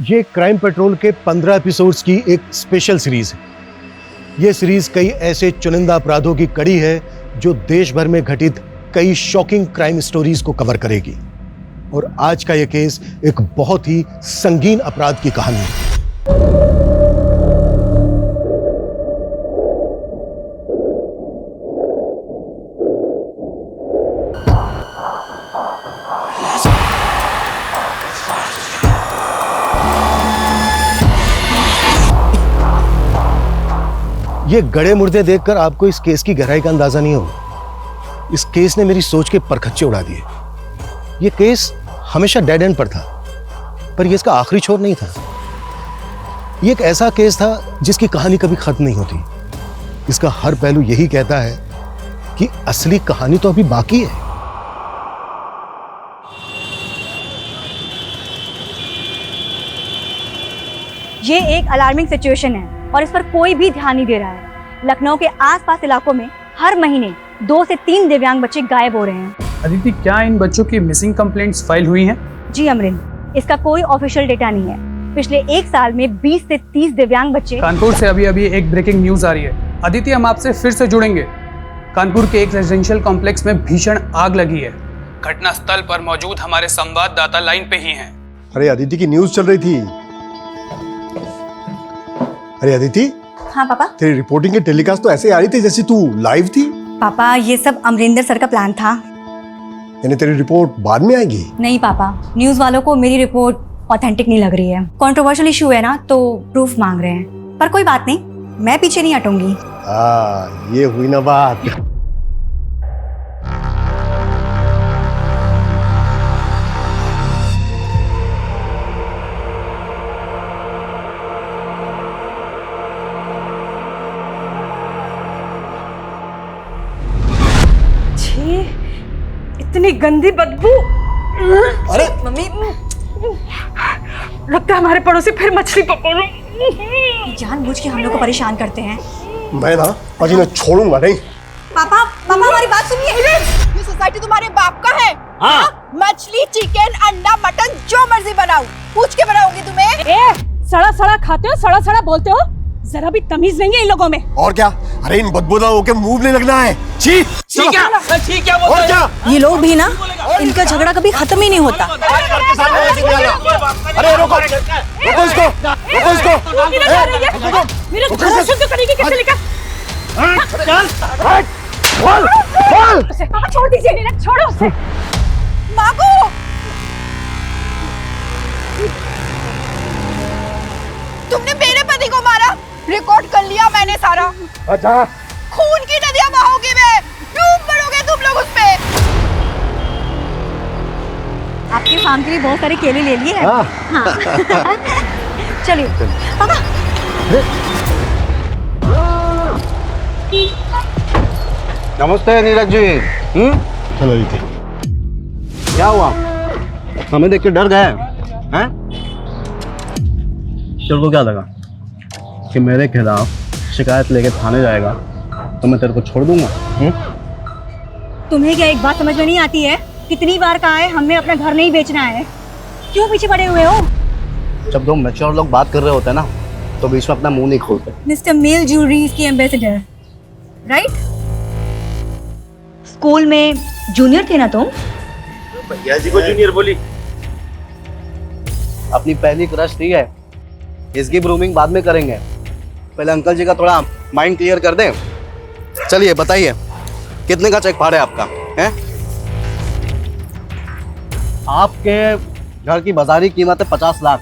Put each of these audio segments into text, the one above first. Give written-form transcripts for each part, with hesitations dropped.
ये crime petrol के 15 episodes की एक स्पेशल सीरीज है। ये सीरीज कई ऐसे चुनिंदा अपराधों की कड़ी है जो देश भर में घटित कई शॉकिंग क्राइम स्टोरीज को कवर करेगी। और आज का यह केस एक बहुत ही संगीन अपराध की कहानी है। ये गड़े मुर्दे देखकर आपको इस केस की गहराई का अंदाजा नहीं होगा। इस केस ने मेरी सोच के परखच्चे उड़ा दिए। ये केस हमेशा डेड एंड पर था, पर ये इसका आखिरी छोर नहीं था। ये एक ऐसा केस था जिसकी कहानी कभी खत्म नहीं होती। इसका हर पहलू यही कहता है कि असली कहानी तो अभी बाकी है। ये एक अलार्मिंग सिचुएशन है और इस पर कोई भी ध्यान नहीं दे रहा है। लखनऊ के आसपास इलाकों में हर महीने 2 से 3 दिव्यांग बच्चे गायब हो रहे हैं। अदिति, क्या इन बच्चों की मिसिंग कंप्लेंट्स फाइल हुई हैं? जी अमरिन, इसका कोई ऑफिशियल डेटा नहीं है। पिछले 1 साल में 20 से 30 दिव्यांग बच्चे। कानपुर से अभी एक ब्रेकिंग न्यूज आ रही है। अदिति, हम आपसे फिर से जुड़ेंगे। कानपुर के एक रेजिडेंशियल कॉम्प्लेक्स में भीषण आग लगी है। घटना स्थल पर मौजूद हमारे संवाददाता लाइन पे ही हैं। अरे अदिति की न्यूज चल रही थी। अरे अदिति। हाँ पापा। तेरी रिपोर्टिंग की टेलीकास्ट तो ऐसे आ रही थी जैसे तू लाइव थी। पापा, ये सब अमरिंदर सर का प्लान था। यानी तेरी रिपोर्ट बाद में आएगी? नहीं पापा, न्यूज वालों को मेरी रिपोर्ट ऑथेंटिक नहीं लग रही है। कंट्रोवर्शियल इशू है ना, तो प्रूफ मांग रहे हैं। पर कोई बात नहीं, मैं पीछे नहीं हटूंगी। ये हुई ना बात। इतनी गंदी बदबू। अरे मम्मी, लगता है हमारे पड़ोसी फिर मछली पकड़ रहे। जानबूझ के हम लोग को परेशान करते हैं। मैं ना अजी ने छोड़ूंगा नहीं। पापा हमारी बात सुनिए। ये सोसाइटी तुम्हारे बाप का है? हाँ? मछली, चिकन, अंडा, मटन जो मर्जी बनाओ, पूछ के बनाओगी तुम्हें। सड़ा सड़ा खाते हो, सड़ा सड़ा बोलते हो, जरा भी तमीज नहीं है इन लोगों में। और क्या? अरे इन बदबूदारों के मुंह नहीं लगना है। छी क्या? और क्या? ये लोग भी ना, इनका झगड़ा कभी खत्म ही नहीं होता। अरे रोको रोको इसको, रोको इसको। मेरे को घर शुद्ध करेगी कैसे लेकर? पापा छोड़ दीजिए, नीना छोड़ो उसे। मागो, तुमने मेरे पति को मारा। रिकॉर्ड कर लिया मैंने सारा। अच्छा, खून की नदियां बहाओगी मैं, डूब मरोगे तुम लोग उस पे। आपके फार्म के लिए बहुत सारे केले ले लिए हैं। हाँ। चलिए पापा। नमस्ते नीरज जी। चलो जी। क्या हुआ? हमें देख के डर गए हैं? तेरे को क्या लगा कि मेरे खिलाफ शिकायत लेके थाने जाएगा तो मैं तेरे को छोड़ दूंगा? तुम्हें क्या एक बात समझ में नहीं आती है? कितनी बार कहा है हमें अपना घर नहीं बेचना है, क्यों पीछे पड़े हुए हो? जब दो मैच्योर लोग बात कर रहे होते हैं ना, तो बीच में अपना मुंह नहीं खोलते। मिस्टर मेल ज्वेलरीज के एम्बेसडर, राइट? स्कूल में जूनियर थे ना तुम? भैया जी को जूनियर बोली। अपनी पहली क्रश थी है, इसकी ग्रूमिंग बाद में करेंगे। पहले अंकल जी का थोड़ा माइंड क्लियर कर दें। चलिए बताइए, कितने का चेक फाड़े आपका है? आपके घर की बाजारी कीमत है 50 लाख।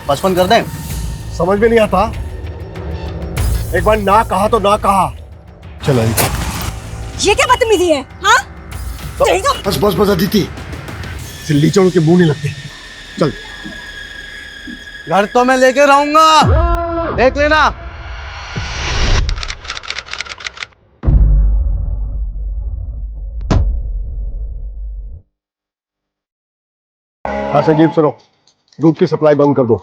55 कर दें? समझ में नहीं आता। एक बार ना कहा तो ना कहा। चलो ये क्या बदतमीजी है? हाँ? बस बस बस अदिति, लीचड़ों के मुंह नहीं लगते। चल। घर तो मैं लेके रहूंगा, देख लेना। हाँ संजीव, सुनो, दूध की सप्लाई बंद कर दो।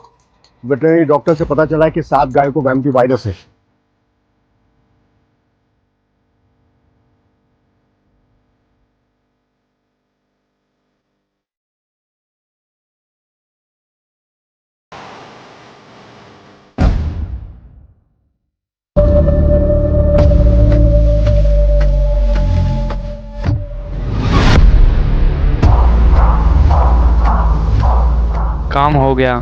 वेटरनरी डॉक्टर से पता चला है कि 7 गायों को वैम्पी वायरस है। काम हो गया।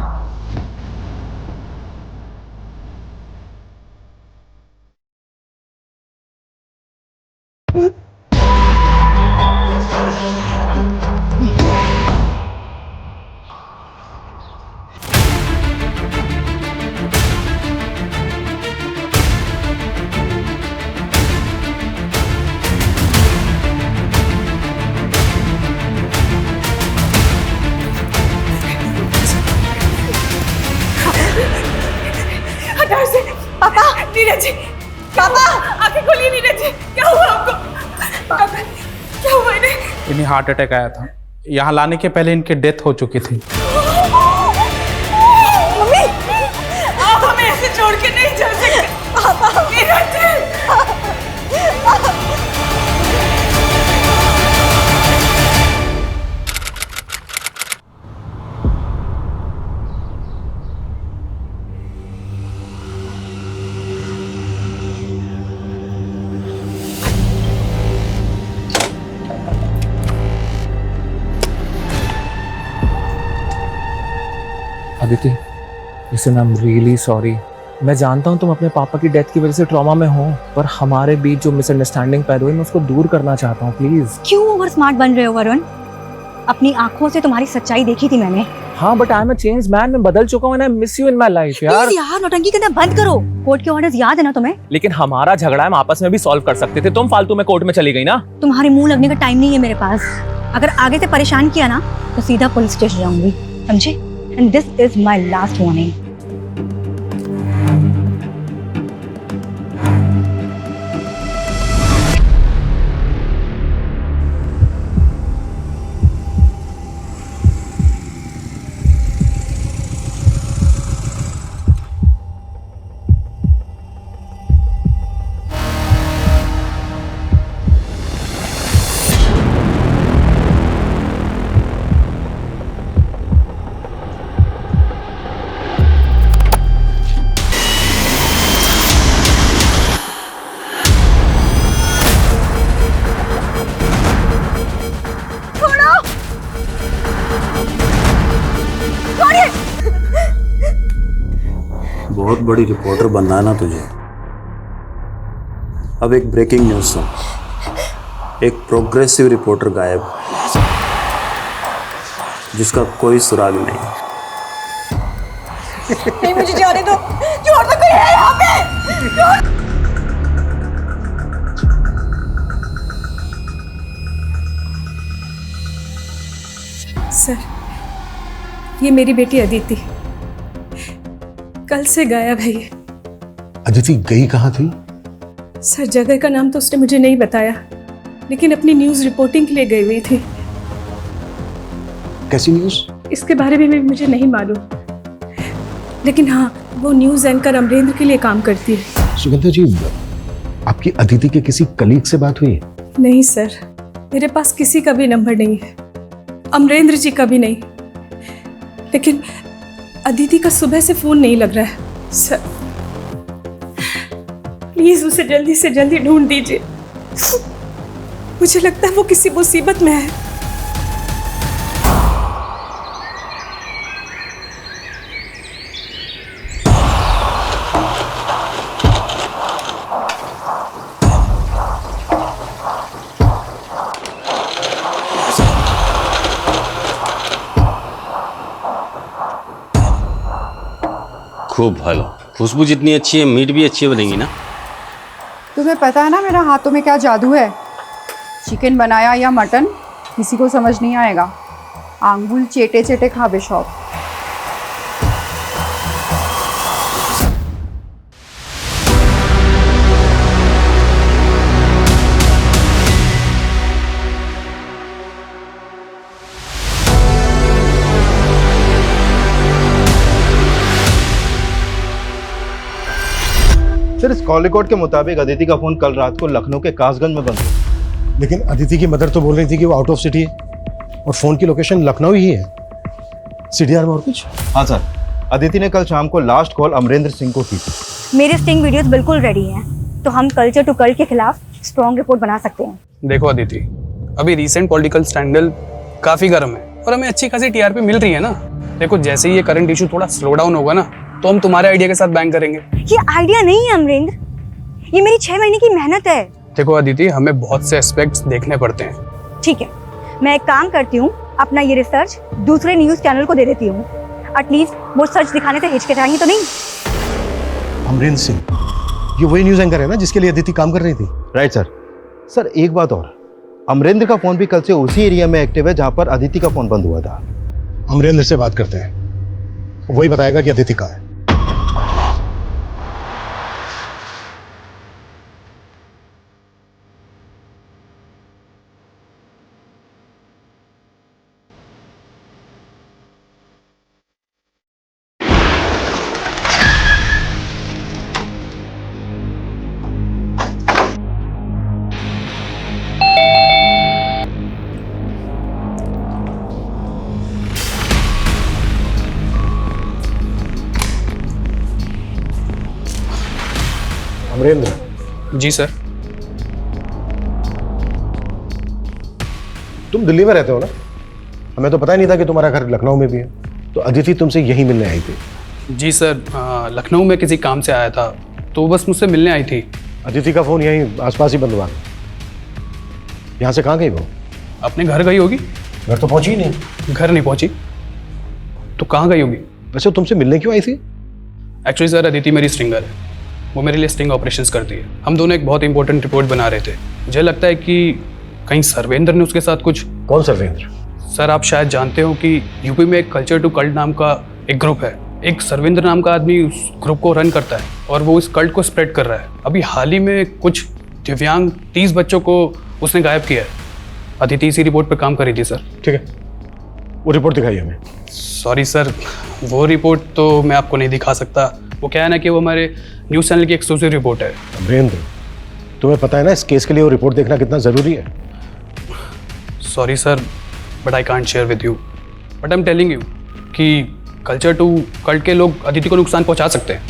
हटाओ इसे। पापा, नीरज जी, पापा, आंखें खोलिए नीरज जी, क्या हुआ आपको? पापा, क्या हुआ इन्हें? इन्हें हार्ट अटैक आया था। यहाँ लाने के पहले इनकी डेथ हो चुकी थी। मम्मी, आप हमें ऐसे छोड़ के नहीं जा सकते। पापा, Neeraj ji. Aditi, listen, I am really sorry. मैं जानता हूँ तुम अपने पापा की डेथ की वजह से ट्रॉमा में हो, पर हमारे बीच जो मिसअंडरस्टैंडिंग पैदा हुई मैं उसको दूर करना चाहता हूँ, प्लीज। क्यों ओवर स्मार्ट बन रहे हो वरुण? अपनी आंखों से तुम्हारी सच्चाई देखी थी मैंने। हाँ, but I am a changed man. मैं बदल चुका हूँ and I miss you in my life यार। प्लीज यार, नौटंकी करना बंद करो। कोर्ट के ऑर्डर्स याद है ना तुम्हें? लेकिन हमारा झगड़ा हम आपस में भी सॉल्व कर सकते थे। तुम फालतू में कोर्ट में चली गई ना। तुम्हारे मुंह लगने का टाइम नहीं है मेरे पास। अगर आगे से परेशान किया ना तो सीधा पुलिस स्टेशन जाऊंगी, समझे? And this is my last warning. बहुत बड़ी रिपोर्टर बनना है ना तुझे। अब एक ब्रेकिंग न्यूज़ सुन। एक प्रोग्रेसिव रिपोर्टर गायब, जिसका कोई सुराग नहीं। नहीं, मुझे जाने दो। छोड़ दो, कोई है यहाँ पे। सर, ये मेरी बेटी अदिति कल से गायब है। ये अदिति गई कहाँ थी? सर, जगह का नाम तो उसने मुझे नहीं बताया, लेकिन अपनी न्यूज़ रिपोर्टिंग के लिए गई हुई थी। कैसी न्यूज़? इसके बारे में भी मुझे नहीं मालूम, लेकिन हाँ, वो न्यूज़ एंकर अमरेंद्र के लिए काम करती है। सुगंधा जी, आपकी अदिति के किसी कलीग से बात हुई? नहीं सर, मेरे पास किसी का भी नंबर नहीं है, अमरेंद्र जी का भी नहीं। लेकिन अदिति का सुबह से फोन नहीं लग रहा है। सर, प्लीज उसे जल्दी से जल्दी ढूंढ दीजिए। मुझे लगता है वो किसी मुसीबत में है। खूब भालो, खुशबू जितनी अच्छी है मीट भी अच्छी बनेगी ना। तुम्हें पता है ना मेरा हाथों में क्या जादू है? चिकन बनाया या मटन किसी को समझ नहीं आएगा। आंगुल चेटे चेटे खाबे शौक। सर, इस कॉल रिकॉर्ड के मुताबिक अदिति का फोन कल रात को लखनऊ के कासगंज में बंद हुआ। लेकिन अदिति की मदर तो बोल रही थी कि वो आउट ऑफ सिटी है और फोन की लोकेशन लखनऊ ही है। सीडीआर में और कुछ? हाँ सर, अदिति ने कल शाम को लास्ट कॉल अमरेंद्र सिंह को की थी। मेरे स्टिंग वीडियोस बिल्कुल रेडी हैं, तो हम कल्चर टू कल्ट के खिलाफ स्ट्रॉन्ग रिपोर्ट बना सकते हैं। देखो अदिति, अभी रीसेंट पॉलिटिकल स्कैंडल काफी गर्म है और हमें अच्छी खासी टीआरपी मिल रही है ना। देखो जैसे ही ये करंट इशू थोड़ा स्लो डाउन होगा ना, तो हम तुम्हारे आइडिया के साथ बैंक करेंगे। ये आइडिया नहीं है अमरेंद्र, ये मेरी 6 महीने की मेहनत है। देखो अदिति, हमें बहुत से एस्पेक्ट्स देखने पड़ते हैं। ठीक है, मैं एक काम करती हूँ, अपना ये रिसर्च दूसरे न्यूज चैनल को दे देती हूँ। एटलीस्ट वो सर्च दिखाने से हिचकिचाएंगे तो नहीं। अमरेंद्र सिंह, ये वही न्यूज एंकर है ना जिसके लिए अदिति काम कर रही थी? Right sir. सर एक बात और, अमरेंद्र का फोन भी कल से उसी एरिया में एक्टिव है जहां पर अदिति का फोन बंद हुआ था। अमरेंद्र से बात करते हैं, वही बताएगा कि अदिति कहाँ है। अमरेंद्र जी सर। तुम दिल्ली में रहते हो ना? हमें तो पता ही नहीं था कि तुम्हारा घर लखनऊ में भी है। तो अदिति तुमसे यही मिलने आई थी? जी सर, लखनऊ में किसी काम से आया था, तो बस मुझसे मिलने आई थी। अदिति का फोन यहीं आसपास ही बंद हुआ। यहाँ से कहाँ गई वो? अपने घर गई होगी। घर तो पहुंची ही नहीं। घर नहीं पहुंची तो कहाँ गई होगी? वैसे तुमसे मिलने क्यों आई थी? एक्चुअली सर, अदिति मेरी स्ट्रिंगर है, वो मेरे लिए स्टिंग ऑपरेशंस करती है। हम दोनों एक बहुत इंपॉर्टेंट रिपोर्ट बना रहे थे। मुझे लगता है कि कहीं सर्वेंद्र ने उसके साथ कुछ। कौन सर्वेंद्र? सर आप शायद जानते हो कि यूपी में एक कल्चर टू कल्ट नाम का एक ग्रुप है। एक सर्वेंद्र नाम का आदमी उस ग्रुप को रन करता है और वो इस कल्ट को स्प्रेड कर रहा है। अभी हाल ही में कुछ दिव्यांग 30 बच्चों को उसने गायब किया है। अदिति इसी रिपोर्ट पर काम कर रही थी सर। ठीक है, वो रिपोर्ट दिखाई हमें। सॉरी सर, वो रिपोर्ट तो मैं आपको नहीं दिखा सकता। वो क्या है ना कि वो हमारे न्यूज़ चैनल की एक्सक्लूसिव रिपोर्ट है। अमरेंद्र, तुम्हें पता है ना इस केस के लिए वो रिपोर्ट देखना कितना ज़रूरी है? Sorry sir, but I can't share with you, but I am telling you कि कल्चर टू कल्ट के लोग अदिति को नुकसान पहुंचा सकते हैं।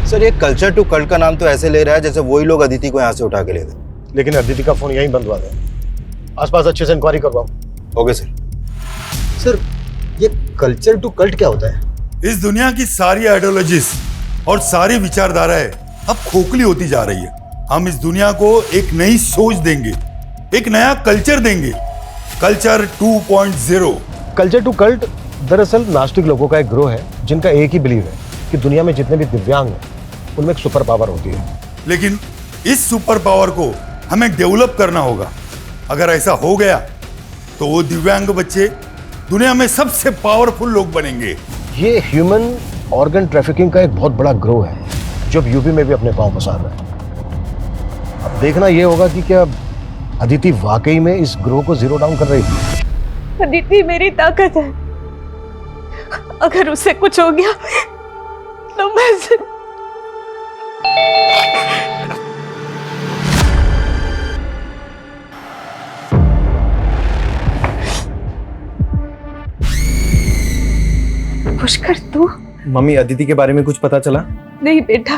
सर ये कल्चर टू कल्ट का नाम तो ऐसे ले रहा है जैसे वही लोग अदिति को यहाँ से उठा के ले गए। लेकिन अदिति का फोन यहीं बंद हुआ था। आसपास अच्छे से इंक्वायरी करवाओ। Okay sir. सर ये कल्चर टू कल्ट क्या होता है? इस दुनिया की सारी आइडियोलॉजीज और सारी विचारधाराएं अब खोखली होती जा रही है। हम इस दुनिया को एक नई सोच देंगे, एक नया कल्चर देंगे, कल्चर 2.0। कल्चर टू कल्ट दरअसल नास्तिक लोगों का एक ग्रोह है जिनका एक ही बिलीव है कि दुनिया में जितने भी दिव्यांग हैं उनमें एक सुपर पावर होती है। लेकिन इस सुपर पावर को हमें डेवलप करना होगा। अगर ऐसा हो गया तो वो दिव्यांग बच्चे दुनिया में सबसे पावरफुल लोग बनेंगे। ये ह्यूमन ऑर्गन ट्रैफिकिंग का एक बहुत बड़ा ग्रोह है जो अब यूपी में भी अपने पांव पसार रहा है। अब देखना ये होगा कि क्या अदिति वाकई में इस ग्रोह को जीरो डाउन कर रही थी। अदिति मेरी ताकत है, अगर उससे कुछ हो गया तो मैं पुष्कर, तू? मम्मी, अदिति के बारे में कुछ पता चला? नहीं बेटा,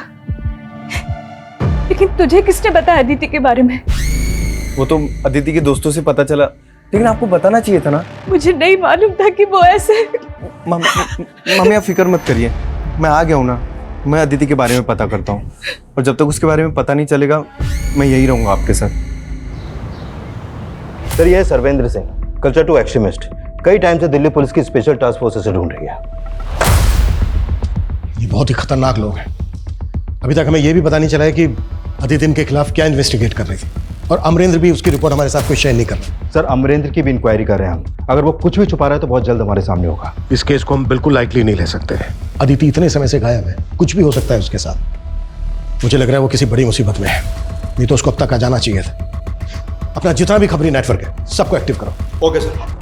लेकिन तुझे किसने बताया अदिति के बारे में? वो तो अदिति के दोस्तों से पता चला, लेकिन आपको बताना चाहिए था ना। मुझे नहीं मालूम था कि वो ऐसे। मम्मी आप फिक्र मत करिए, मैं आ गया हूँ ना। मैं अदिति के बारे में पता करता हूँ और जब तक उसके बारे में पता नहीं चलेगा मैं यही रहूँगा आपके साथ। सर यह है Sarvendra Singh, culture to extremist. कई टाइम से दिल्ली पुलिस की स्पेशल टास्क फोर्स से ढूंढ रही है। ये बहुत ही खतरनाक लोग हैं। अभी तक हमें यह भी पता नहीं चला है कि अदिति इनके खिलाफ क्या इन्वेस्टिगेट कर रही थी और अमरेंद्र भी उसकी रिपोर्ट हमारे साथ कोई शेयर नहीं कर रहा। सर अमरेंद्र की भी इंक्वायरी कर रहे हैं हम। अगर वो कुछ भी छुपा रहा है तो बहुत जल्द हमारे सामने होगा। इस केस को हम बिल्कुल लाइटली नहीं ले सकते। अदिति इतने समय से गायब है, कुछ भी हो सकता है उसके साथ। मुझे लग रहा है वो किसी बड़ी मुसीबत में है, नहीं तो उसको अब तक आ जाना चाहिए था। अपना जितना भी खबरी नेटवर्क है सबको एक्टिव करो। Okay sir.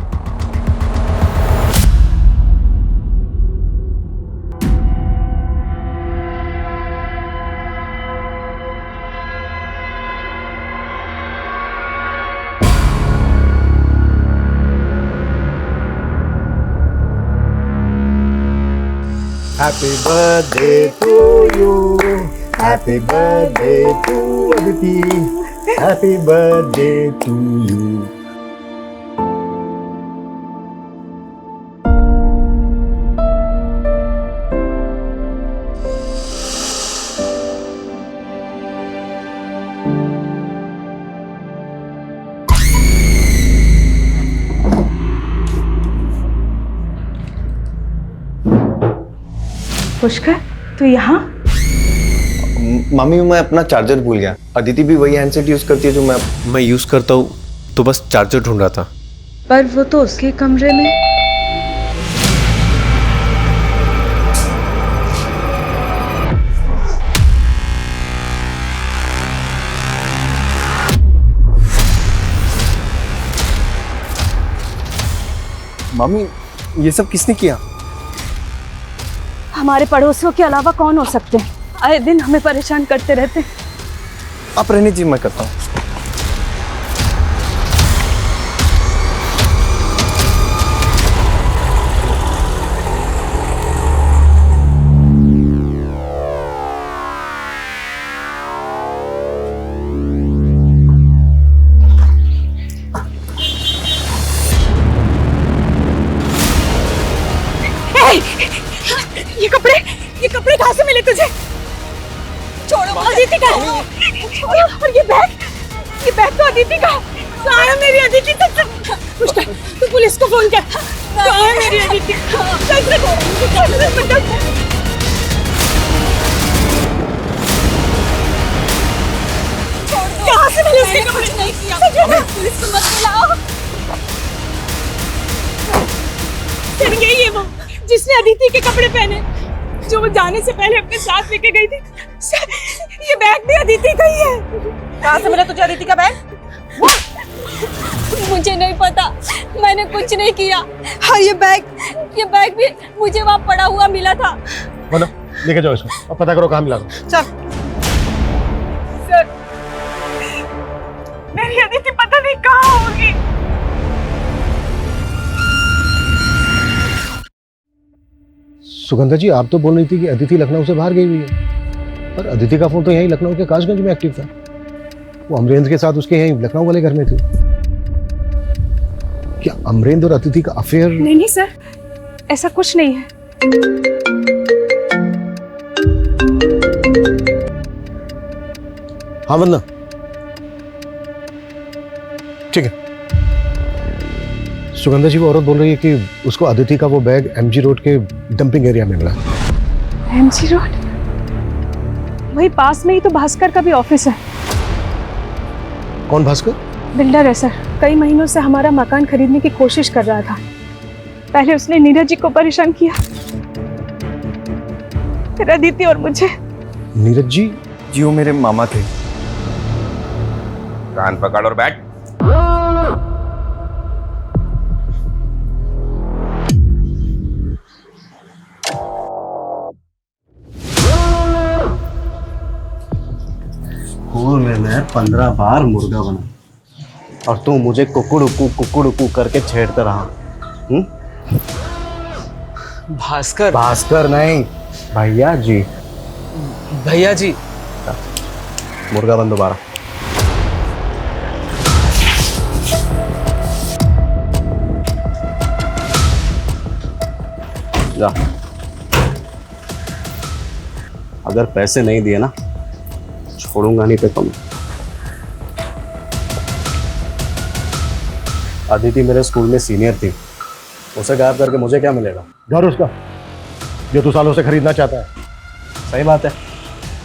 Happy birthday to you. Happy birthday to Aditi. Happy birthday to you. Pushkar, तू यहाँ? मम्मी, मैं अपना चार्जर भूल गया। अदिति भी वही हैंडसेट यूज करती है जो मैं यूज करता हूँ, तो बस चार्जर ढूंढ रहा था। पर वो तो उसके कमरे में। मम्मी, ये सब किसने किया? हमारे पड़ोसियों के अलावा कौन हो सकते हैं? आए दिन हमें परेशान करते रहते हैं। आप रहने जी, मैं करता हूँ। ये कपड़े कहाँ से मिले तुझे? छोड़ो, अदिति का है। और ये बैग तो अदिति का। कहाँ है मेरी अदिति? पुष्कर, तू पुलिस को फोन कर। कहाँ है मेरी अदिति? कहाँ से मिले उसके कपड़े? नहीं किया, पुलिस को मत बुलाओ। फिर यही है वो जिसने अदिति के कपड़े पहने, जो वो जाने से पहले अपने साथ लेके गई थी। सर, ये बैग भी अदिति का ही है। कहाँ से मिला तुझे अदिति का बैग? मुझे नहीं पता, मैंने कुछ नहीं किया। हाँ, ये बैग भी मुझे वहाँ पड़ा हुआ मिला था। बोलो, लेके जाओ इसको और पता करो कहाँ मिला। चल। सर, मेरी अदिति पता नहीं कहाँ होगी। सुगंधा जी, आप तो बोल रही थी कि अदिति लखनऊ से बाहर गई हुई है, पर अदिति का फोन तो यहीं लखनऊ के काशगंज में एक्टिव था। वो अमरेंद्र के साथ उसके यहीं लखनऊ वाले घर में थी। क्या अमरेंद्र और अदिति का अफेयर? नहीं सर, ऐसा कुछ नहीं है। हाँ वंदना, ठीक है। सुगंधा जी, वो औरत बोल रही है कि उसको अदिति का वो बैग एमजी रोड के डंपिंग एरिया में मिला। MG road? वही पास में ही तो भास्कर का भी ऑफिस है। कौन भास्कर? बिल्डर है सर, कई महीनों से हमारा मकान खरीदने की कोशिश कर रहा था। पहले उसने नीरज जी को परेशान किया, फिर अदिति और मुझे। नीरज जी? जी, वो मेरे मामा थे। कान पकड़ और बैठ। स्कूल में मैं 15 बार मुर्गा बना और तू मुझे कुकुड़ करके छेड़ता रहा। भास्कर? भास्कर नहीं, भैया जी। भैया जी? मुर्गा बन दोबारा। जा। अगर पैसे नहीं दिए ना, छोड़ूंगा नहीं पे तुम। अदिति मेरे स्कूल में सीनियर थी, उसे गायब करके मुझे क्या मिलेगा? घर उसका जो तू सालों से खरीदना चाहता है। सही बात है,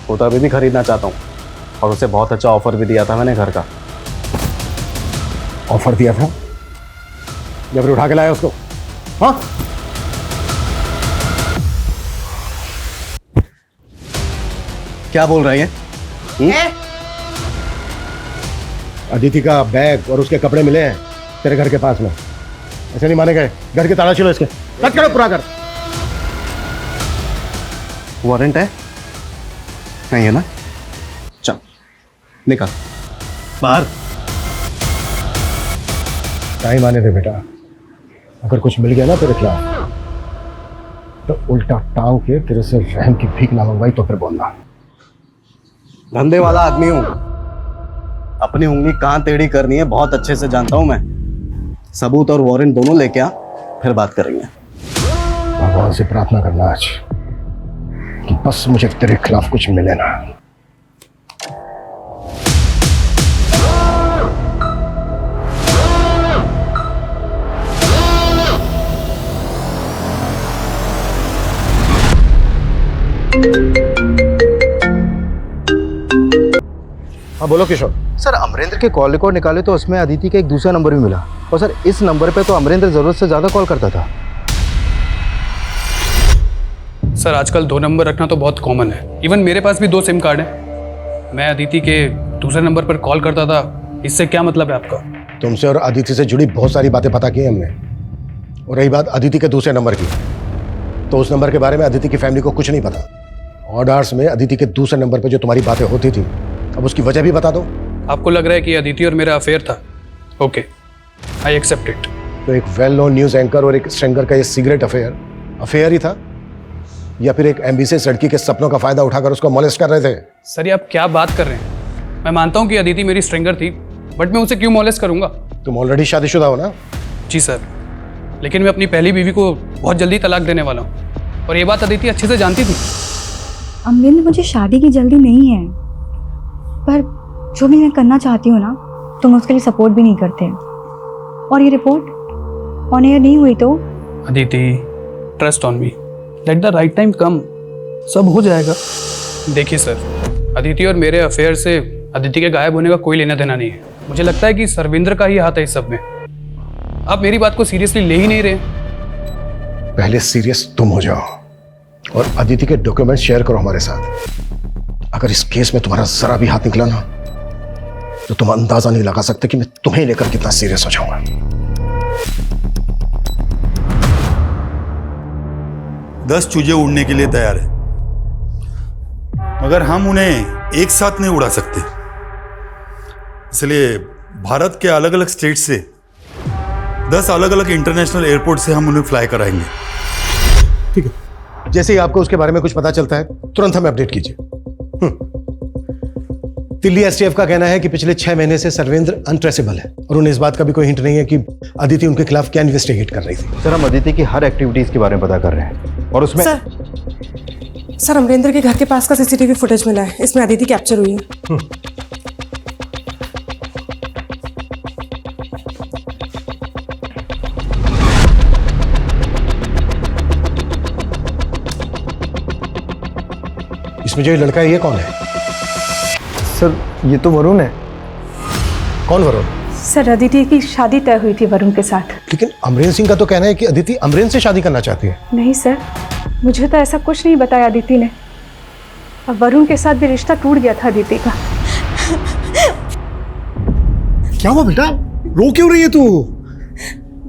वो तो अभी भी खरीदना चाहता हूँ और उसे बहुत अच्छा ऑफर भी दिया था मैंने घर का। ऑफर दिया था या फिर उठा के लाया उसको? हाँ, क्या बोल रही है? अदिति का बैग और उसके कपड़े मिले हैं तेरे घर के पास में। ऐसे नहीं माने गए। घर के ताला छिलो इसके। कट करो, पूरा कर। वारंट है? नहीं है ना? चल निकल बाहर। टाइम आने दे बेटा। अगर कुछ मिल गया ना तेरे खिलाफ तो उल्टा टांग के तेरे से रहम की भीख ना मंगवाई तो फिर बोलना। धंधे वाला आदमी हूं, अपनी उंगली कहां टेढ़ी करनी है बहुत अच्छे से जानता हूं मैं। सबूत और वारंट दोनों लेके आ, फिर बात करेंगे। भगवान से प्रार्थना करना आज कि बस मुझे तेरे खिलाफ कुछ मिले ना। हाँ बोलो किशोर। सर अमरेंद्र के कॉल रिकॉर्ड निकाले तो उसमें अदिति का एक दूसरा नंबर भी मिला, और सर इस नंबर पे तो अमरेंद्र जरूरत से ज़्यादा कॉल करता था। सर आजकल 2 नंबर रखना तो बहुत कॉमन है। इवन मेरे पास भी 2 सिम कार्ड हैं। मैं अदिति के दूसरे नंबर पर कॉल करता था। इससे क्या मतलब है आपका? तुमसे और अदिति से जुड़ी बहुत सारी बातें पता की हैं हमने। और रही बात अदिति के दूसरे नंबर की, तो उस नंबर के बारे में अदिति की फैमिली को कुछ नहीं पता। ऑड आवर्स में अदिति के दूसरे नंबर पर जो तुम्हारी बातें होती थी, अब उसकी वजह भी बता दो। आपको लग रहा है कि अदिति और मेरा अफेयर था? Okay, I accept it. तो एक वेल नोन न्यूज एंकर और एक सिंगर का ये सीक्रेट अफेयर ही था, या फिर एक एम्बिशियस लड़की के सपनों का फायदा उठाकर उसको मोलेस्ट कर रहे थे? सर ये आप क्या बात कर रहे हैं? मैं मानता हूँ कि अदिति मेरी स्ट्रिंगर थी, बट मैं उसे क्यों मोलेस्ट करूंगा? तुम ऑलरेडी शादीशुदा हो ना? जी सर, लेकिन मैं अपनी पहली बीवी को बहुत जल्दी तलाक देने वाला हूँ, और ये बात अदिति अच्छे से जानती थी। अमरेंद्र, मुझे शादी की जल्दी नहीं है, पर जो भी मैं करना चाहती हूँ ना, तुम उसके लिए सपोर्ट भी नहीं करते। और ये रिपोर्ट ऑन एयर नहीं हुई तो? Aditi, trust on me, let the right time come, सब हो जाएगा। देखिए सर, अदिति और मेरे अफेयर से अदिति के गायब होने का कोई लेना देना नहीं है। मुझे लगता है कि सर्विंद्र का ही हाथ है इस सब में। आप मेरी बात को सीरियसली ले ही नहीं रहे। पहले सीरियस तुम हो जाओ और अदिति के डॉक्यूमेंट शेयर करो हमारे साथ। अगर इस केस में तुम्हारा जरा भी हाथ निकला ना, तो तुम अंदाजा नहीं लगा सकते कि मैं तुम्हें लेकर कितना सीरियस हो जाऊंगा। दस चूजे उड़ने के लिए तैयार है, मगर हम उन्हें एक साथ नहीं उड़ा सकते। इसलिए भारत के अलग अलग स्टेट से 10 अलग अलग इंटरनेशनल एयरपोर्ट से हम उन्हें फ्लाई कराएंगे। ठीक है, जैसे ही आपको उसके बारे में कुछ पता चलता है तुरंत हमें अपडेट कीजिए। दिल्ली एसटीएफ का कहना है कि पिछले 6 महीने से सर्वेंद्र अनट्रेसेबल है, और उन्हें इस बात का भी कोई हिंट नहीं है कि अदिति उनके खिलाफ क्या इन्वेस्टिगेट कर रही थी। सर हम अदिति की हर एक्टिविटीज के बारे में पता कर रहे हैं, और उसमें सर अमरेंद्र के घर के पास का सीसीटीवी फुटेज मिला है, इसमें अदिति कैप्चर हुई है। इसमें जो ये लड़का है ये कौन है? सर ये तो वरुण है। कौन वरुण? सर अदिति की शादी तय हुई थी वरुण के साथ। लेकिन अमरेंद्र सिंह का तो कहना है कि अदिति अमरेंद्र से शादी करना चाहती है। नहीं सर, मुझे तो ऐसा कुछ नहीं बताया अदिति ने। अब वरुण के साथ भी रिश्ता टूट गया था अदिति का। क्या हुआ बेटा, रो क्यों रही है तू?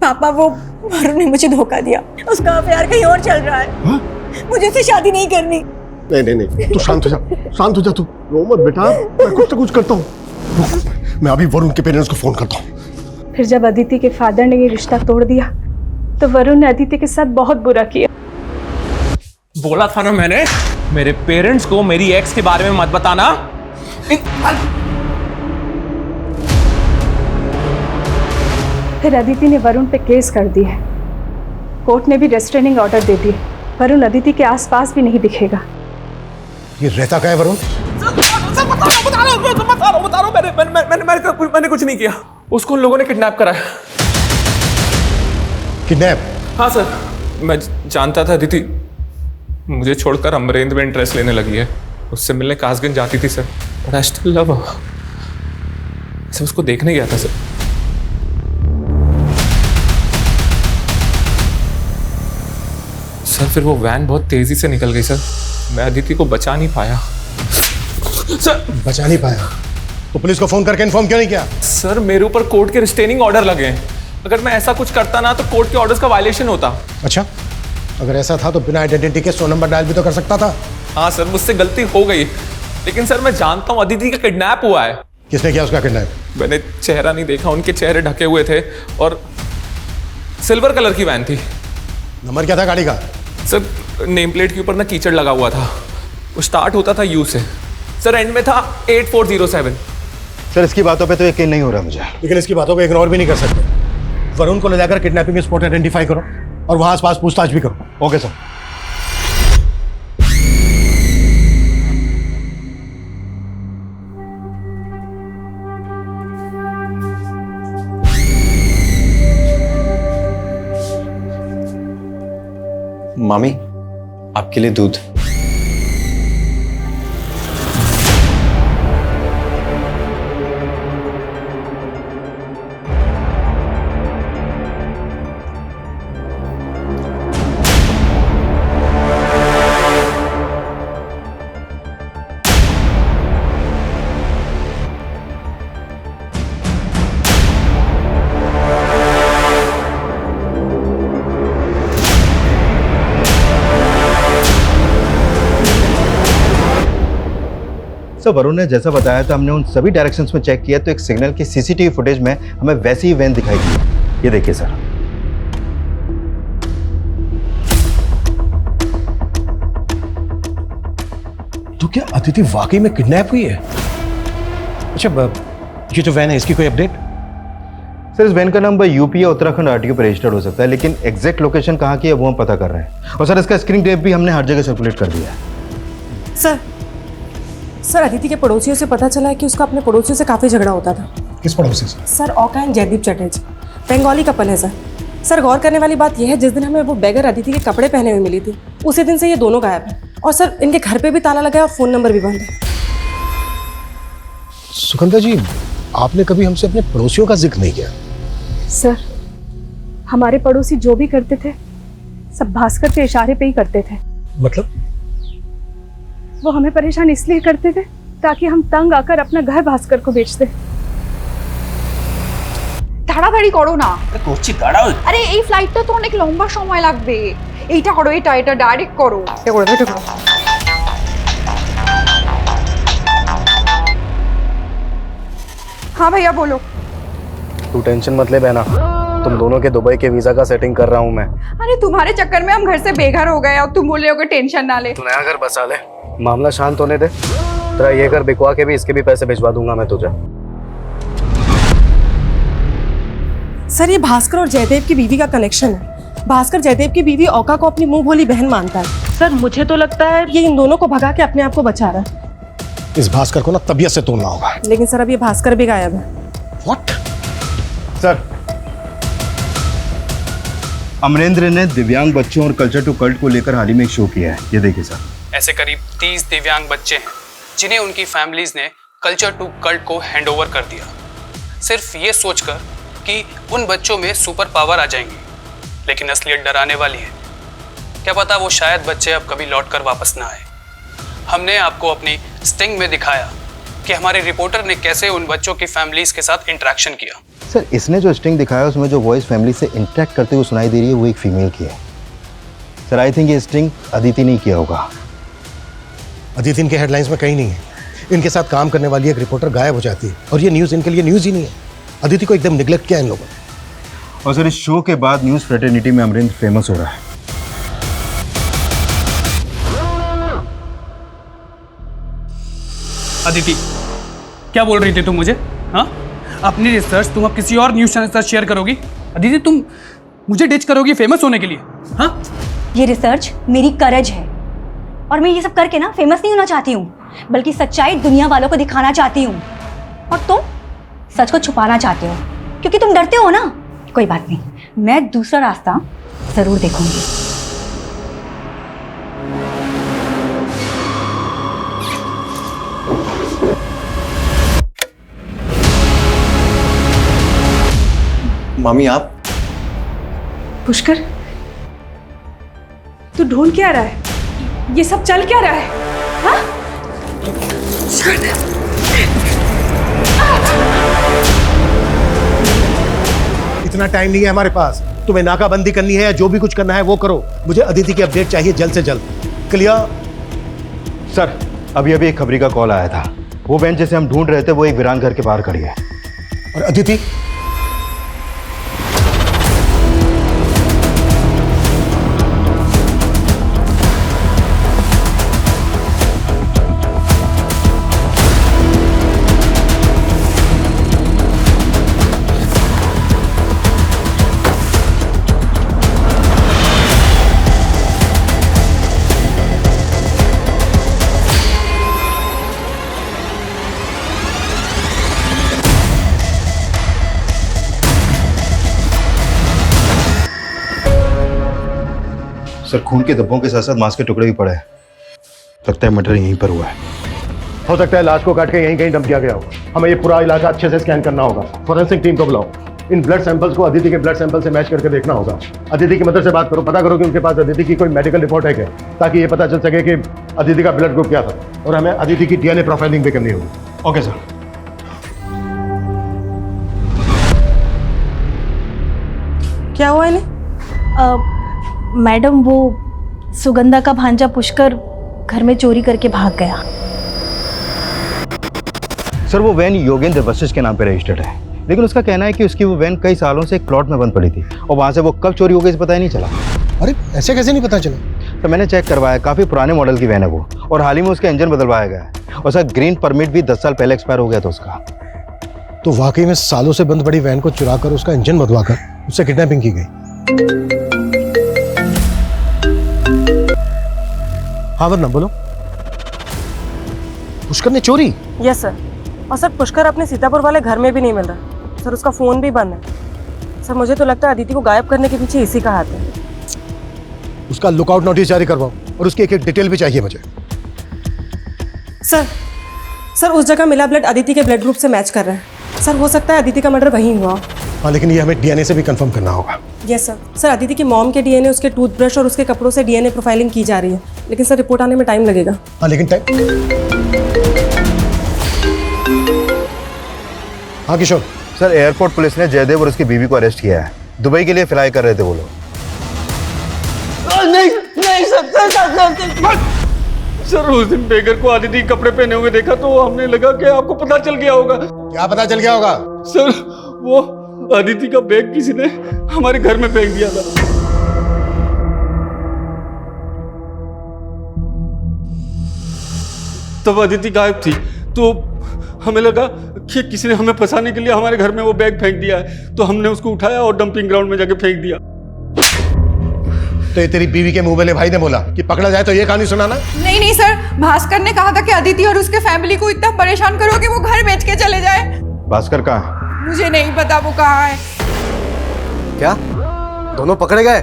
पापा, वो वरुण ने मुझे धोखा दिया। उसका अफेयर कहीं और चल रहा है। हा? मुझे उससे शादी नहीं करनी। नहीं, तू शांत हो जा, शांत हो जा, तू रो मत बेटा, मैं कुछ ना कुछ करता हूँ। मैं अभी वरुण के पेरेंट्स को फोन करता हूँ। फिर जब अदिति के फादर ने ये रिश्ता तोड़ दिया, तो वरुण ने अदिति के साथ बहुत बुरा किया। बोला था ना मैंने, मेरे पेरेंट्स को मेरी एक्स के बारे में मत बताना। फिर अदिति ने वरुण पे केस कर दी है। कोर्ट ने भी रेस्ट्रेनिंग ऑर्डर दे दी। वरुण अदिति के आसपास भी नहीं दिखेगा। ये रहता क्या है वरुण? बता रहा हूं, मैंने कुछ नहीं किया। उसको उन लोगों ने किडनैप करा है। किडनैप? हाँ सर, मैं जानता था अदिति मुझे छोड़कर अमरेंद्र में इंटरेस्ट लेने लगी है। उससे मिलने कासगंज जाती थी sir, but I still love her. Sir उसको देखने गया था सर। सर फिर वो वैन बहुत तेजी से निकल गई सर, मैं अदिति को बचा नहीं पाया। सर बचा नहीं पाया तो पुलिस को फोन करके इन्फॉर्म क्यों नहीं किया? सर मेरे ऊपर कोर्ट के रिस्ट्रेनिंग ऑर्डर लगे हैं। अगर मैं ऐसा कुछ करता ना तो कोर्ट के ऑर्डर्स का वायलेशन होता। अच्छा, अगर ऐसा था तो बिना आइडेंटिटी के 100 नंबर डायल भी तो कर सकता था। हाँ सर, मुझसे गलती हो गई, लेकिन सर मैं जानता हूँ अदिति का किडनैप हुआ है। किसने किया उसका किडनैप? मैंने चेहरा नहीं देखा, उनके चेहरे ढके हुए थे और सिल्वर कलर की वैन थी। नंबर क्या था गाड़ी का? सर नेम प्लेट के ऊपर ना कीचड़ लगा हुआ था। वो स्टार्ट होता था यू से, सर एंड में था 8407। सर इसकी बातों पे तो यकीन नहीं हो रहा मुझे। लेकिन इसकी बातों को इग्नोर भी नहीं कर सकते। वरुण को ले जाकर किडनैपिंग स्पॉट आइडेंटिफाई करो और वहां आसपास पूछताछ भी करो। Okay sir. मामी, आपके लिए दूध। सर वरुण ने जैसा बताया था, हमने उन सभी डायरेक्शंस में चेक किया तो एक सिग्नल की सीसीटीवी फुटेज में हमें वैसी ही वैन दिखाई दी। ये देखिए सर। तो क्या अदिति वाकई में किडनैप हुई है? अच्छा ये जो वैन है इसकी कोई अपडेट? सर इस वैन का नंबर यूपी या उत्तराखंड आरटीओ पर रजिस्टर्ड हो सकता है, लेकिन एग्जैक्ट लोकेशन कहाँ की है वो हम पता कर रहे हैं। और सर इसका स्क्रीन टेप भी हमने हर जगह सर्कुलेट कर दिया है। सर अदिति के पड़ोसियों से पता चला है कि उसका अपने पड़ोसियों से काफ़ी झगड़ा होता था। किस पड़ोसी से? सर औका एंड जयदीप चटर्जी, बंगाली कपल है सर। सर गौर करने वाली बात यह है, जिस दिन हमें वो बैगर अदिति के कपड़े पहने हुए मिली थी, उसी दिन से ये दोनों गायब हैं। और सर इनके घर पे भी ताला लगा है और फ़ोन नंबर भी बंद है। सुगंधा जी, आपने कभी हमसे अपने पड़ोसियों का जिक्र नहीं किया। सर हमारे पड़ोसी जो भी करते थे सब भास्कर के इशारे पे ही करते थे। मतलब? वो हमें परेशान इसलिए करते थे ताकि हम तंग आकर अपना घर भास्कर को बेच दे। তাড়াতাড়ি করো না। করছি, দাঁড়াও। আরে এই ফ্লাইটটা তো অনেক লম্বা সময় লাগবে। এইটা করো, এটা ডাইরেক্ট করো। এটা করো। हाँ भैया बोलो। तू टेंशन मत ले बहना, तुम दोनों के दुबई के वीजा का सेटिंग कर रहा हूँ मैं। अरे तुम्हारे चक्कर में हम घर से बेघर हो गए, अब तुम बोल रहे हो कि टेंशन ना ले। तू नया घर बसा ले, मामला शांत होने दे। तेरा ये घर बिकवा के भी इसके भी पैसे भिजवा दूंगा मैं तुझे। सर ये भास्कर और जयदेव की बीवी का कनेक्शन है। भास्कर जयदेव की बीवी औका को अपनी मुंह भोली बहन मानता है। सर मुझे तो लगता है ये इन दोनों को भगा के अपने आप को बचा रहा है। इस भास्कर को ना तबीयत से तोड़ना होगा। लेकिन सर अब ये भास्कर भी गायब है। व्हाट? सर अमरेंद्र ने दिव्यांग बच्चों और कल्चर टू कल्ट को लेकर हाल ही में एक शो किया है। ये देखिए सर। ऐसे करीब 30 दिव्यांग बच्चे हैं जिन्हें उनकी फैमिलीज ने कल्चर टू कल्ट को हैंडओवर कर दिया, सिर्फ ये सोचकर कि उन बच्चों में सुपर पावर आ जाएंगी। लेकिन असलियत डराने वाली है। क्या पता वो शायद बच्चे अब कभी लौट कर वापस ना आए। हमने आपको अपनी स्टिंग में दिखाया कि हमारे रिपोर्टर ने कैसे उन बच्चों की फैमिलीज के साथ इंटरेक्शन किया। सर इसने जो स्टिंग दिखाया उसमें जो वॉइस फैमिली से इंटरेक्ट करते हुए सुनाई दे रही है वो एक फीमेल की है। सर आई थिंक ये स्टिंग अदिति ने किया होगा। अदिति इनके हेडलाइंस में कहीं नहीं है। इनके साथ काम करने वाली एक रिपोर्टर गायब हो जाती है और ये न्यूज़ इनके लिए न्यूज़ ही नहीं है। अदिति को एकदम निगलेक्ट किया इन लोगों ने। और सर इस शो के बाद न्यूज़ फ्रेटर्निटी में अमरेंद्र फेमस हो रहा है। अदिति क्या बोल रही थी तुम मुझे? हाँ, अपनी रिसर्च तुम अब किसी और न्यूज़ चैनल के साथ शेयर करोगी? अदिति तुम मुझे डिच करोगी फेमस होने के लिए? हाँ, ये रिसर्च मेरी करज है और मैं ये सब करके ना फेमस नहीं होना चाहती हूँ, बल्कि सच्चाई दुनिया वालों को दिखाना चाहती हूँ। और तुम सच को छुपाना चाहते हो क्योंकि तुम डरते हो ना। कोई बात नहीं, मैं दूसरा रास्ता जरूर देखूंगी। मामी आप? पुष्कर तू ढूंढ क्या रहा है? ये सब चल क्या रहा है? हाँ? इतना टाइम नहीं है हमारे पास। तुम्हें नाकाबंदी करनी है या जो भी कुछ करना है वो करो। मुझे अदिति की अपडेट चाहिए जल्द से जल्द। क्लियर? सर अभी एक खबरी का कॉल आया था। वो वैन जिसे हम ढूंढ रहे थे वो एक वीरान घर के बाहर खड़ी है। और अदिति? सर खून के धब्बों के साथ साथ मांस के टुकड़े भी पड़े हैं। लगता है मर्डर यहीं पर हुआ है। हो सकता है लाश को काट के यहीं कहीं डंप किया गया हो। हमें ये पूरा इलाका अच्छे से स्कैन करना होगा। फॉरेंसिक टीम को बुलाओ। इन ब्लड सैंपल्स को अदिति के ब्लड सैंपल से मैच करके देखना होगा। अदिति की मदद से बात करो, पता करो कि उनके पास अदिति की कोई मेडिकल रिपोर्ट है क्या, ताकि ये पता चल सके कि अदिति का ब्लड ग्रुप क्या था। और हमें अदिति की डीएनए प्रोफाइलिंग भी करनी होगी। Okay sir. क्या हुआ इन्हें? मैडम वो सुगंधा का भांजा पुष्कर घर में चोरी करके भाग गया। सर वो वैन योगेंद्र वशिष्ठ के नाम पे रजिस्टर्ड है, लेकिन उसका कहना है कि उसकी वो वैन कई सालों से एक प्लॉट में बंद पड़ी थी और वहाँ से वो कब चोरी हो गई इसे पता ही नहीं चला। अरे ऐसे कैसे नहीं पता चला? तो मैंने चेक करवाया, काफ़ी पुराने मॉडल की वैन है वो, और हाल ही में उसका इंजन बदलवाया गया है और सर ग्रीन परमिट भी 10 साल पहले एक्सपायर हो गया था उसका। तो वाकई में सालों से बंद पड़ी वैन को चुरा कर उसका इंजन बदलवा कर उससे किडनैपिंग की गई। हाँ वरना बोलो, पुष्कर ने चोरी? Yes sir. और सर पुष्कर अपने सीतापुर वाले घर में भी नहीं मिल रहा सर, उसका फोन भी बंद है सर। मुझे तो लगता है अदिति को गायब करने के पीछे इसी का हाथ है। उसका लुकआउट नोटिस जारी करवाओ और उसकी एक एक डिटेल भी चाहिए मुझे। सर उस जगह मिला ब्लड अदिति के ब्लड ग्रुप से मैच कर रहा है सर। हो सकता है अदिति का मर्डर वहीं हुआ। हाँ लेकिन ये हमें डीएनए से भी कंफर्म करना होगा। Yes sir. सर अदिति की मॉम के डीएनए, उसके टूथब्रश और उसके कपड़ों से डीएनए प्रोफाइलिंग की जा रही है, लेकिन सर रिपोर्ट आने में टाइम लगेगा। हाँ लेकिन हाँ किशोर। सर एयरपोर्ट पुलिस ने जयदेव और उसकी बीवी को अरेस्ट किया है, दुबई के लिए फ्लाई कर रहे थे वो लोग। नहीं सर उस दिन बेगर को आदिति कपड़े पहने हुए देखा तो हमने लगा कि आपको पता चल गया होगा। क्या पता चल गया होगा? सर वो आदिति का बैग किसी ने हमारे घर में फेंक दिया था। तब आदिति गायब थी तो हमें लगा कि किसी ने हमें फंसाने के लिए हमारे घर में वो बैग फेंक दिया है, तो हमने उसको उठाया और डंपिंग ग्राउंड में जाके फेंक दिया। तो ये तेरी बीवी के मुंह वाले भाई ने बोला कि पकड़ा जाए तो ये कहानी सुनाना? नहीं सर, भास्कर ने कहा था कि अदिति और उसके फैमिली को इतना परेशान करो कि वो घर बेच के चले जाए। भास्कर कहाँ है? मुझे नहीं पता वो कहाँ है। क्या दोनों पकड़े गए?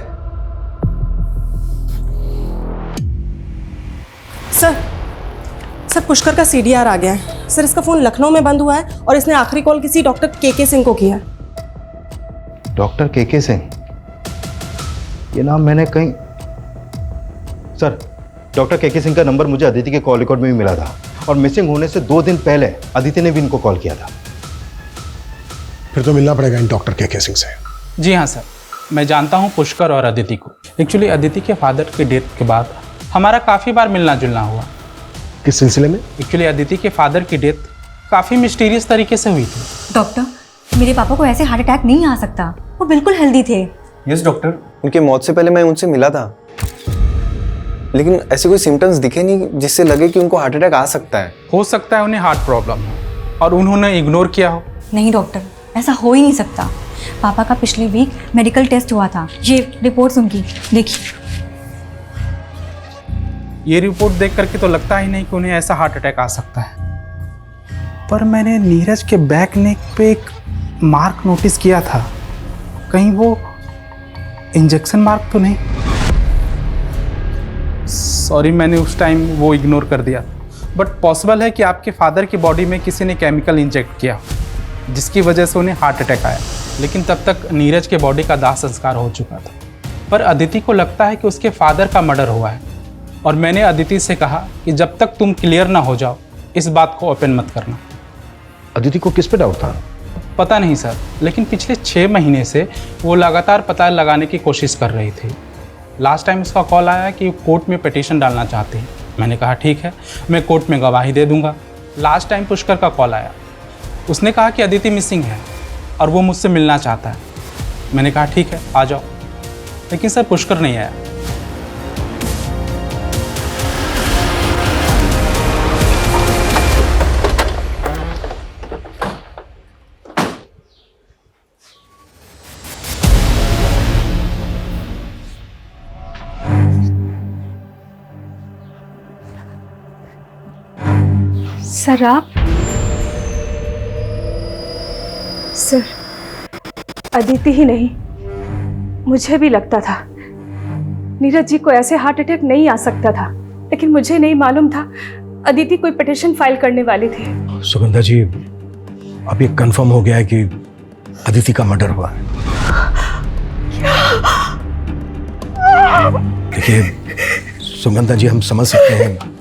सर पुष्कर का सीडीआर आ गया है सर। इसका फोन लखनऊ में बंद हुआ है और इसने आखिरी कॉल किसी डॉक्टर के सिंह को किया। डॉक्टर के सिंह? ये नाम मैंने कहीं। सर डॉक्टर के सिंह का नंबर मुझे अदिति के कॉल रिकॉर्ड में भी मिला था और मिसिंग होने से 2 दिन पहले अदिति ने भी इनको कॉल किया था। फिर तो मिलना पड़ेगा इन डॉक्टर के सिंह से। जी हाँ सर, मैं जानता हूँ पुष्कर और अदिति को। एक्चुअली अदिति के फादर की डेथ के बाद हमारा काफ़ी बार मिलना जुलना हुआ। किस सिलसिले में? एक्चुअली अदिति के फादर की डेथ काफ़ी मिस्टीरियस तरीके से हुई थी। डॉक्टर मेरे पापा को ऐसे हार्ट अटैक नहीं आ सकता, वो बिल्कुल हेल्दी थे। यस डॉक्टर, उनके मौत से पहले मैं उनसे मिला था, लेकिन ऐसे कोई सिम्टम्स दिखे नहीं जिससे लगे कि उनको हार्ट अटैक आ सकता है। हो सकता है उन्हें हार्ट प्रॉब्लम हो और उन्होंने इग्नोर किया हो। नहीं डॉक्टर, ऐसा हो ही नहीं सकता। पापा का पिछले वीक मेडिकल टेस्ट हुआ था, ये रिपोर्ट्स उनकी देखिए। ये रिपोर्ट देख करके तो लगता ही नहीं कि उन्हें ऐसा हार्ट अटैक आ सकता है। पर मैंने नीरज के बैक नेक पे एक मार्क नोटिस किया था, कहीं वो इंजेक्शन मार्क तो नहीं? सॉरी, मैंने उस टाइम वो इग्नोर कर दिया। बट पॉसिबल है कि आपके फादर की बॉडी में किसी ने केमिकल इंजेक्ट किया जिसकी वजह से उन्हें हार्ट अटैक आया, लेकिन तब तक नीरज के बॉडी का दाह संस्कार हो चुका था। पर अदिति को लगता है कि उसके फादर का मर्डर हुआ है और मैंने अदिति से कहा कि जब तक तुम क्लियर ना हो जाओ इस बात को ओपन मत करना। अदिति को किस पे डाउट था? पता नहीं सर, लेकिन पिछले 6 महीने से वो लगातार पता लगाने की कोशिश कर रही थी। लास्ट टाइम उसका कॉल आया कि कोर्ट में पिटीशन डालना चाहती है। मैंने कहा ठीक है, मैं कोर्ट में गवाही दे दूंगा। लास्ट टाइम पुष्कर का कॉल आया, उसने कहा कि अदिति मिसिंग है और वो मुझसे मिलना चाहता है। मैंने कहा ठीक है आ जाओ, लेकिन सर पुष्कर नहीं आया। सर आप? सर अदिति ही नहीं, मुझे भी लगता था नीरज जी को ऐसे हार्ट अटैक नहीं आ सकता था, लेकिन मुझे नहीं मालूम था अदिति कोई पिटीशन फाइल करने वाली थी। सुगंधा जी, अब ये कंफर्म हो गया है कि अदिति का मर्डर हुआ है। देखिए सुगंधा जी, हम समझ सकते हैं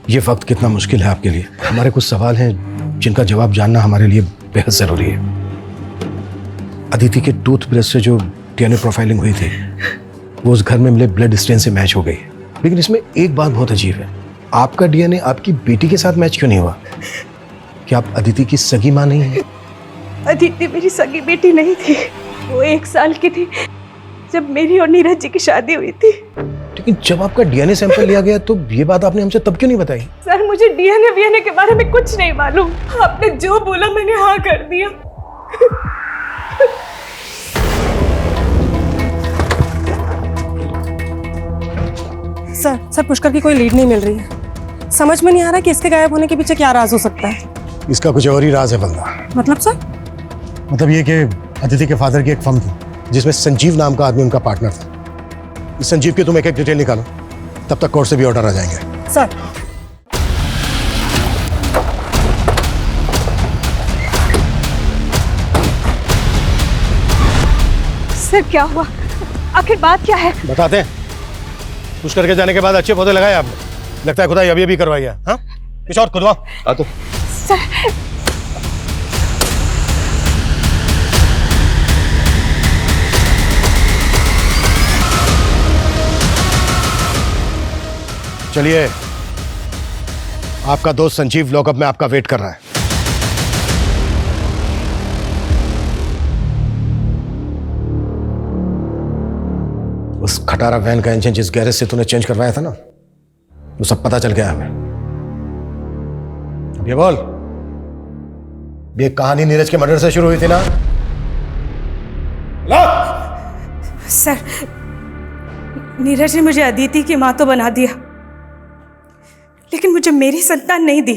ये वक्त कितना मुश्किल है आपके लिए। हमारे कुछ सवाल हैं जिनका जवाब जानना हमारे लिए बेहद ज़रूरी है। अदिति के टूथब्रश से जो डीएनए प्रोफाइलिंग हुई थी वो उस घर में मिले ब्लड स्टेन से मैच हो गई, लेकिन इसमें एक बात बहुत अजीब है, आपका डीएनए आपकी बेटी के साथ मैच क्यों नहीं हुआ? क्या आप अदिति की सगी मां नहीं है? अदिति मेरी सगी बेटी नहीं थी, वो 1 साल की थी जब मेरी और नीरज जी की शादी हुई थी। लेकिन जब आपका डीएनए सैंपल लिया गया तो ये बात आपने हमसे तब क्यों नहीं बताई? सर मुझे डीएनए के बारे में कुछ नहीं मालूम, आपने जो बोला मैंने हाँ कर दिया। सर पुष्कर की कोई लीड नहीं मिल रही है। समझ में नहीं आ रहा कि इसके गायब होने के पीछे क्या राज हो सकता है। इसका कुछ और ही राज है बंदा। मतलब सर? मतलब ये कि अदिति के फादर की एक फर्म थी जिसमें संजीव नाम का आदमी उनका पार्टनर था। इस संजीव की तुम एक डिटेल निकालो, तब तक कोर्ट से भी ऑर्डर आ जाएंगे। सर सर क्या हुआ, आखिर बात क्या है? बताते हैं। पुष्कर के जाने के बाद अच्छे पौधे लगाए आपने, लगता है खुदाई अभी अभी करवाई है। हाँ कुछ और खुदवाओ। आ तो सर चलिए, आपका दोस्त संजीव लॉकअप में आपका वेट कर रहा है। उस खटारा वैन का इंजन जिस गैरेज से तूने चेंज करवाया था ना, वो सब पता चल गया हमें। अब ये बोल, ये कहानी नीरज के मर्डर से शुरू हुई थी ना? सर नीरज ने मुझे अदिति की मां तो बना दिया, लेकिन मुझे मेरी संतान नहीं दी।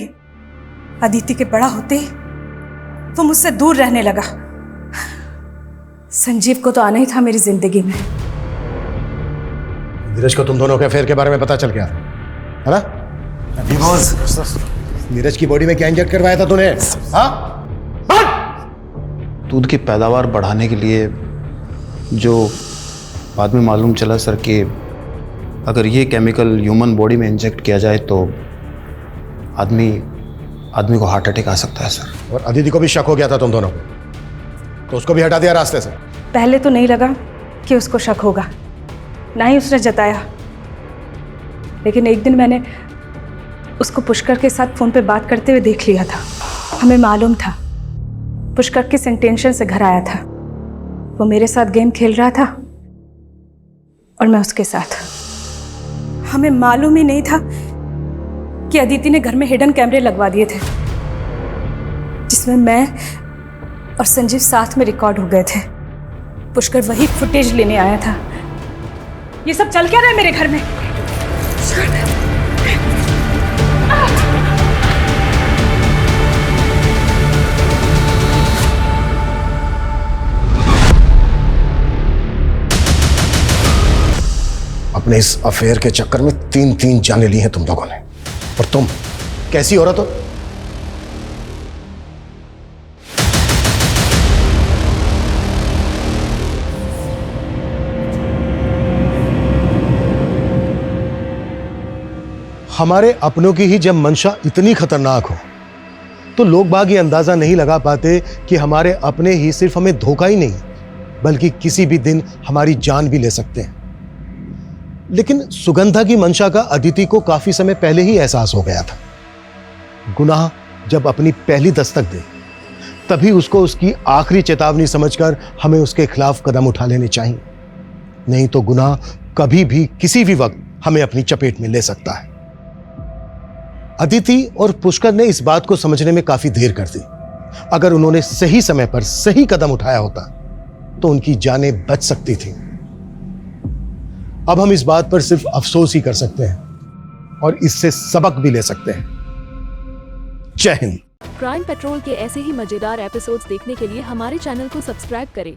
अदिति के बड़ा होते ही वो मुझसे दूर रहने लगा। संजीव को तो आना ही था मेरी जिंदगी में। नीरज को तुम दोनों के अफेयर के बारे में पता चल गया है ना? अभी बॉस, नीरज की बॉडी में क्या इंजेक्ट करवाया था तूने? हाँ? दूध की पैदावार बढ़ाने के लिए जो बाद में मालूम चला सर कि अगर ये केमिकल ह्यूमन बॉडी में इंजेक्ट किया जाए तो आदमी को हार्ट अटैक आ सकता है सर। और अदिति को भी शक हो गया था तुम दोनों को, तो उसको भी हटा दिया रास्ते से? पहले तो नहीं लगा कि उसको शक होगा, ना ही उसने जताया, लेकिन एक दिन मैंने उसको पुष्कर के साथ फोन पे बात करते हुए देख लिया था। हमें मालूम था पुष्कर किस इंटेंशन से घर आया था। वो मेरे साथ गेम खेल रहा था और मैं उसके साथ। हमें मालूम ही नहीं था कि अदिति ने घर में हिडन कैमरे लगवा दिए थे, जिसमें मैं और संजीव साथ में रिकॉर्ड हो गए थे। पुष्कर वही फुटेज लेने आया था। ये सब चल क्या रहा है मेरे घर में? अपने इस अफेयर के चक्कर में 3 जाने ली हैं तुम लोगों ने। और तुम कैसी औरत हो? हमारे अपनों की ही जब मंशा इतनी खतरनाक हो तो लोग बाग ये अंदाजा नहीं लगा पाते कि हमारे अपने ही सिर्फ हमें धोखा ही नहीं बल्कि किसी भी दिन हमारी जान भी ले सकते हैं। लेकिन सुगंधा की मंशा का अदिति को काफी समय पहले ही एहसास हो गया था। गुनाह जब अपनी पहली दस्तक दे तभी उसको उसकी आखिरी चेतावनी समझकर हमें उसके खिलाफ कदम उठा लेने चाहिए, नहीं तो गुनाह कभी भी किसी भी वक्त हमें अपनी चपेट में ले सकता है। अदिति और पुष्कर ने इस बात को समझने में काफी देर कर दी। अगर उन्होंने सही समय पर सही कदम उठाया होता तो उनकी जानें बच सकती थी। अब हम इस बात पर सिर्फ अफसोस ही कर सकते हैं और इससे सबक भी ले सकते हैं। जय हिंद। क्राइम पेट्रोल के ऐसे ही मजेदार एपिसोड्स देखने के लिए हमारे चैनल को सब्सक्राइब करें